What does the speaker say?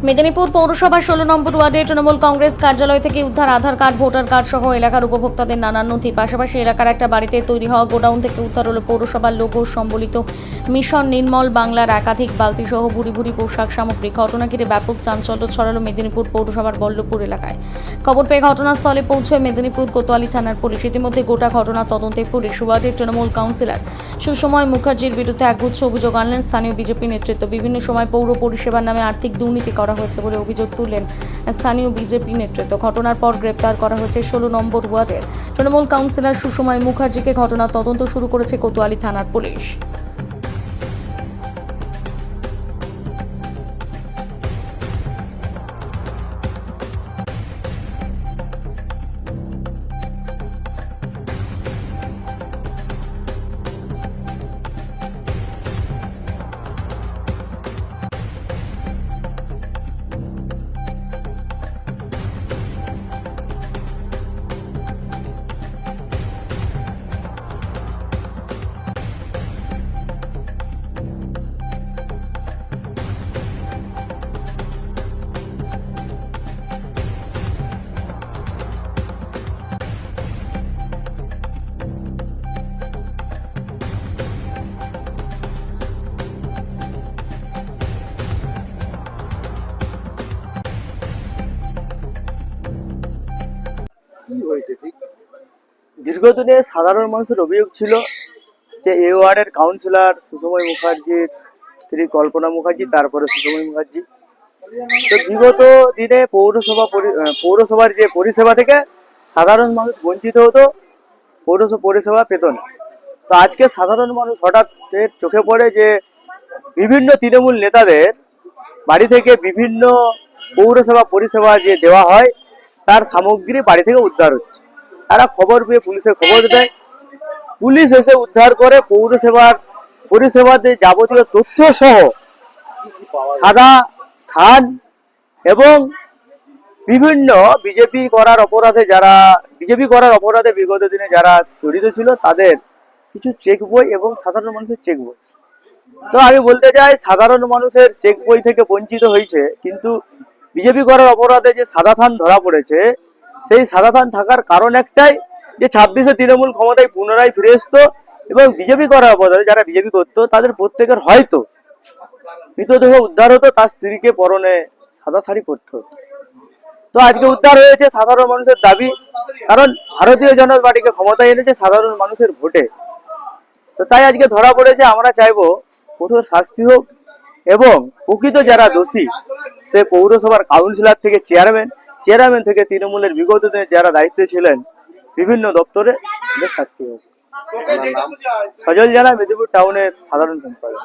মেদিনীপুর পৌরসভার 16 নম্বর ওয়ার্ডে তৃণমূল কংগ্রেস কার্যালয় থেকে উদ্ধার আধার কার্ড, ভোটার কার্ড সহ এলাকার উপভোক্তাদের নানান নথি। পাশাপাশি এলাকার একটা বাড়িতে তৈরি হওয়া গোডাউন থেকে উদ্ধার হলো পৌরসভার লোগো সম্বলিত মিশন নির্মল বাংলার একাধিক বালতি সহ ভুরি ভুরি পোশাক সামগ্রী। ঘটনা ঘিরে ব্যাপক চাঞ্চল্য ছড়ালো মেদিনীপুর পৌরসভার বল্লভপুর এলাকায়। খবর পেয়ে ঘটনাস্থলে পৌঁছয় মেদিনীপুর কোতোয়ালি থানার পুলিশ। ইতিমধ্যে গোটা ঘটনা তদন্তে পুলিশ। ওয়ার্ডের তৃণমূল কাউন্সিলর সুসময় মুখার্জির বিরুদ্ধে একগুচ্ছ অভিযোগ আনলেন স্থানীয় বিজেপি নেতৃত্ব। বিভিন্ন সময় পৌর পরিষেবার নামে আর্থিক দুর্নীতি করা হয়েছে বলে অভিযোগ তুললেন স্থানীয় বিজেপি নেতৃত্ব। ঘটনার পর গ্রেপ্তার করা হয়েছে 16 নম্বর ওয়ার্ডের তৃণমূল কাউন্সিলর সুসময় মুখার্জিকে। ঘটনার তদন্ত শুরু করেছে কোতোয়ালি থানার পুলিশ। কি হয়েছে ঠিক? দীর্ঘদিনে সাধারণ মানুষের অভিযোগ ছিল যে এই ওয়ার্ডের কাউন্সিলর সুসময় মুখার্জির স্ত্রী কল্পনা মুখার্জি, তারপরে সুসময় মুখার্জি, তো বিগত দিনে পৌরসভার যে পরিষেবা থেকে সাধারণ মানুষ বঞ্চিত হতো, পৌরসভা পরিষেবা পেত না। তো আজকে সাধারণ মানুষ হঠাৎ চোখে পড়ে যে বিভিন্ন তৃণমূল নেতাদের বাড়ি থেকে বিভিন্ন পৌরসভা পরিষেবা যে দেওয়া হয় তার সামগ্রী বাড়ি থেকে উদ্ধার হচ্ছে। তারা খবর পেয়ে পুলিশে খবর দেয়, পুলিশ এসে উদ্ধার করে পরিষেবাতে যাবতীয় তথ্য সহ সাদা থান এবং বিভিন্ন বিজেপি করার অপরাধে বিগত দিনে যারা জড়িত ছিল তাদের কিছু চেক বই এবং সাধারণ মানুষের চেক বই। তো আমি বলতে চাই, সাধারণ মানুষের চেক বই থেকে বঞ্চিত হয়েছে, কিন্তু বিজেপি করার অপরাধে যে সাদা থান ধরা পড়েছে, সেই সাদা থান থাকার কারণ একটাই যে 26-এ তৃণমূল ক্ষমতায় পুনরায় ফিরে আসতো এবং বিজেপি করার অপরাধে যারা বিজেপি করতো তাদের প্রত্যেকের হয়তো মৃতদেহ উদ্ধার হতো, তার স্ত্রীকে পরনে সাদা শাড়ি পরতে হতো। তো আজকে উদ্ধার হয়েছে সাধারণ মানুষের দাবি, কারণ ভারতীয় জনতা পার্টিকে ক্ষমতায় এনেছে সাধারণ মানুষের ভোটে। তো তাই আজকে ধরা পড়েছে। আমরা চাইবো কঠোর শাস্তি হোক এবং প্রকৃত যারা দোষী, সে পৌরসভার কাউন্সিলর থেকে চেয়ারম্যান থেকে তৃণমূলের বিগত দিনে যারা দায়িত্বে ছিলেন বিভিন্ন দপ্তরে, শাস্তি হোক। সজল জানা, মেদিনীপুর টাউনের সাধারণ সম্পাদক।